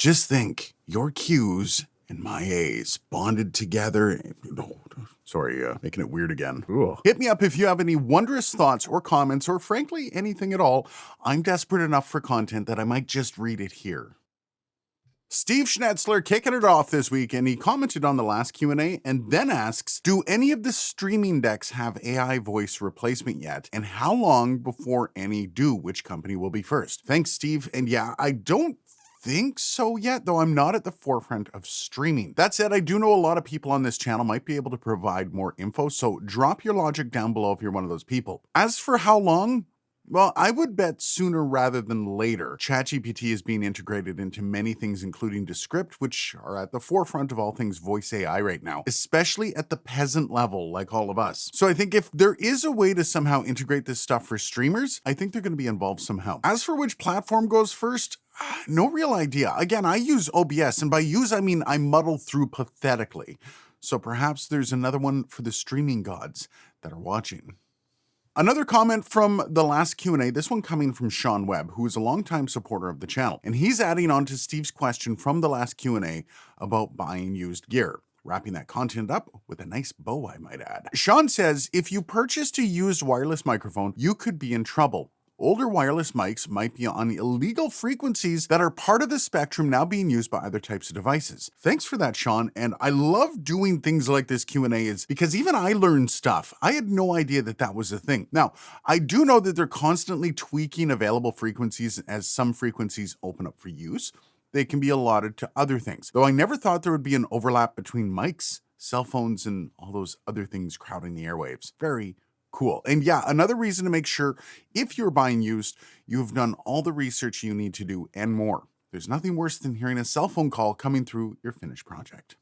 Just think, your Qs and my As bonded together. Making it weird again. Ugh. Hit me up if you have any wondrous thoughts or comments, or frankly, anything at all. I'm desperate enough for content that I might just read it here. Steve Schnetzler kicking it off this week, and he commented on the last Q&A and then asks, do any of the streaming decks have AI voice replacement yet? And how long before any do? Which company will be first? Thanks, Steve. And yeah, I don't think so yet, though I'm not at the forefront of streaming. That said, I do know a lot of people on this channel might be able to provide more info, so drop your logic down below if you're one of those people. As for how long, well, I would bet sooner rather than later. ChatGPT is being integrated into many things, including Descript, which are at the forefront of all things voice AI right now, especially at the peasant level, like all of us. So I think if there is a way to somehow integrate this stuff for streamers, I think they're going to be involved somehow. As for which platform goes first, no real idea. Again, I use OBS, and by use, I mean I muddle through pathetically. So perhaps there's another one for the streaming gods that are watching. Another comment from the last Q&A, this one coming from Sean Webb, who is a longtime supporter of the channel. And he's adding on to Steve's question from the last Q&A about buying used gear, wrapping that content up with a nice bow, I might add. Sean says, if you purchased a used wireless microphone, you could be in trouble. Older wireless mics might be on illegal frequencies that are part of the spectrum now being used by other types of devices. Thanks for that, Sean. And I love doing things like this Q&A is because even I learned stuff. I had no idea that that was a thing. Now, I do know that they're constantly tweaking available frequencies as some frequencies open up for use. They can be allotted to other things, though I never thought there would be an overlap between mics, cell phones, and all those other things crowding the airwaves. Very cool. And yeah, another reason to make sure if you're buying used, you've done all the research you need to do and more. There's nothing worse than hearing a cell phone call coming through your finished project.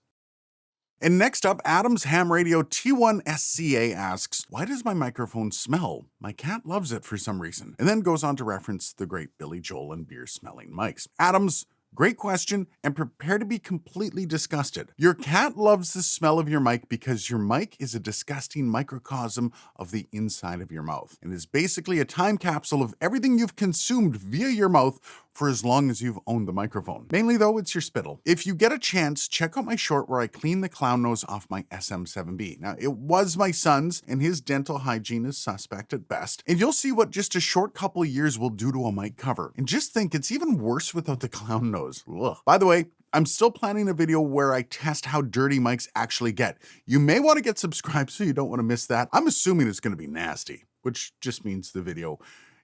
And next up, Adam's Ham Radio T1SCA asks, why does my microphone smell? My cat loves it for some reason. And then goes on to reference the great Billy Joel and beer smelling mics. Adam's great question, and prepare to be completely disgusted. Your cat loves the smell of your mic because your mic is a disgusting microcosm of the inside of your mouth and is basically a time capsule of everything you've consumed via your mouth for as long as you've owned the microphone. Mainly though, it's your spittle. If you get a chance, check out my short where I clean the clown nose off my SM7B. Now, it was my son's, and his dental hygiene is suspect at best. And you'll see what just a short couple of years will do to a mic cover. And just think, it's even worse without the clown nose. Ugh. By the way, I'm still planning a video where I test how dirty mics actually get. You may want to get subscribed so you don't want to miss that. I'm assuming it's going to be nasty, which just means the video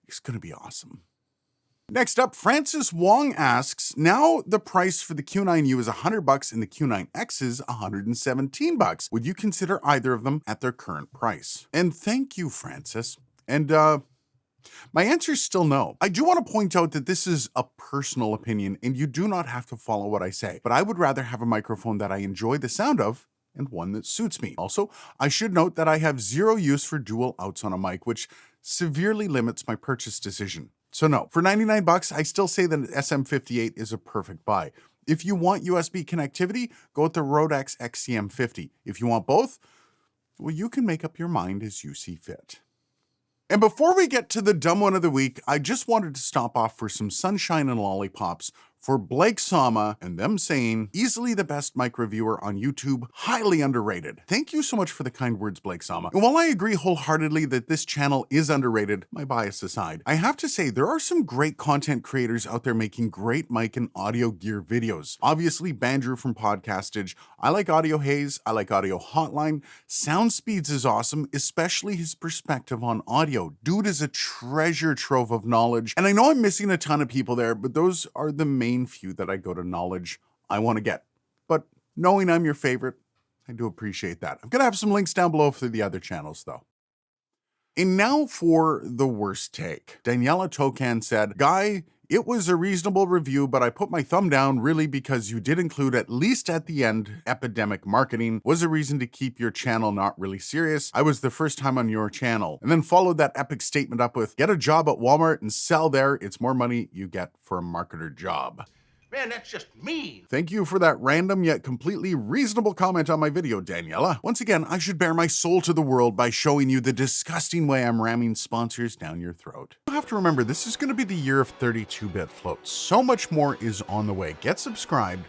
is going to be awesome. Next up, Francis Wong asks, now the price for the Q9U is $100 and the Q9X is $117. Would you consider either of them at their current price? And thank you, Francis. And my answer is still no. I do want to point out that this is a personal opinion and you do not have to follow what I say, but I would rather have a microphone that I enjoy the sound of and one that suits me. Also, I should note that I have zero use for dual outs on a mic, which severely limits my purchase decision. So no, for $99, I still say that an SM58 is a perfect buy. If you want USB connectivity, go with the Rodex XCM50. If you want both, well, you can make up your mind as you see fit. And before we get to the dumb one of the week, I just wanted to stop off for some sunshine and lollipops for Blake Sama and them saying, easily the best mic reviewer on YouTube, highly underrated. Thank you so much for the kind words, Blake Sama. And while I agree wholeheartedly that this channel is underrated, my bias aside, I have to say there are some great content creators out there making great mic and audio gear videos. Obviously, Bandrew from Podcastage. I like AudioHaze. I like Audio Hotline. SoundSpeeds is awesome, especially his perspective on audio. Dude is a treasure trove of knowledge. And I know I'm missing a ton of people there, but those are the main few that I go to knowledge I want to get. But knowing I'm your favorite, I do appreciate that. I'm going to have some links down below for the other channels though. And now for the worst take. Daniela Tokan said, Guy, it was a reasonable review, but I put my thumb down really because you did include, at least at the end, epidemic marketing was a reason to keep your channel not really serious. I was the first time on your channel. And then followed that epic statement up with, get a job at Walmart and sell there. It's more money you get for a marketer job. Man, that's just mean. Thank you for that random yet completely reasonable comment on my video, Daniela. Once again, I should bare my soul to the world by showing you the disgusting way I'm ramming sponsors down your throat. You have to remember, this is going to be the year of 32-bit floats. So much more is on the way. Get subscribed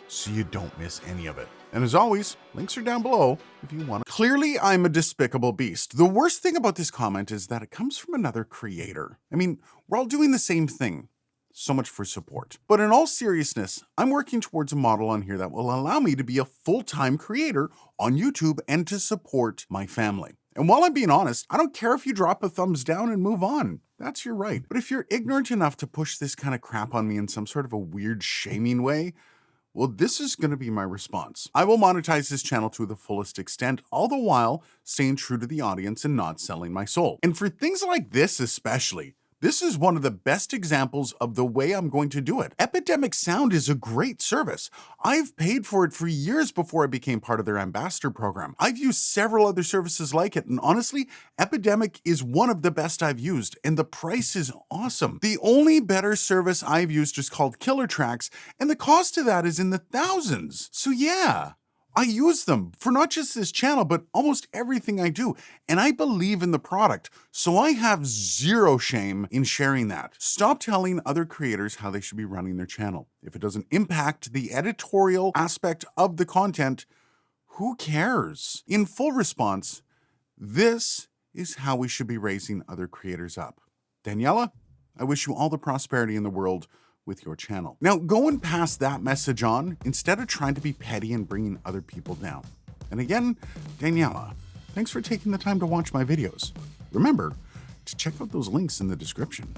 so you don't miss any of it. And as always, links are down below if you want. Clearly, I'm a despicable beast. The worst thing about this comment is that it comes from another creator. I mean, we're all doing the same thing. So much for support. But in all seriousness, I'm working towards a model on here that will allow me to be a full-time creator on YouTube and to support my family. And while I'm being honest, I don't care if you drop a thumbs down and move on. That's your right. But if you're ignorant enough to push this kind of crap on me in some sort of a weird shaming way, well, this is going to be my response. I will monetize this channel to the fullest extent, all the while staying true to the audience and not selling my soul. And for things like this especially, this is one of the best examples of the way I'm going to do it. Epidemic Sound is a great service. I've paid for it for years before I became part of their ambassador program. I've used several other services like it, and honestly, Epidemic is one of the best I've used, and the price is awesome. The only better service I've used is called Killer Tracks, and the cost of that is in the thousands. So yeah, I use them for not just this channel, but almost everything I do. And I believe in the product, so I have zero shame in sharing that. Stop telling other creators how they should be running their channel. If it doesn't impact the editorial aspect of the content, who cares? In full response, this is how we should be raising other creators up. Daniela, I wish you all the prosperity in the world with your channel. Now, going past that message on, instead of trying to be petty and bringing other people down. And again, Daniela, thanks for taking the time to watch my videos. Remember to check out those links in the description.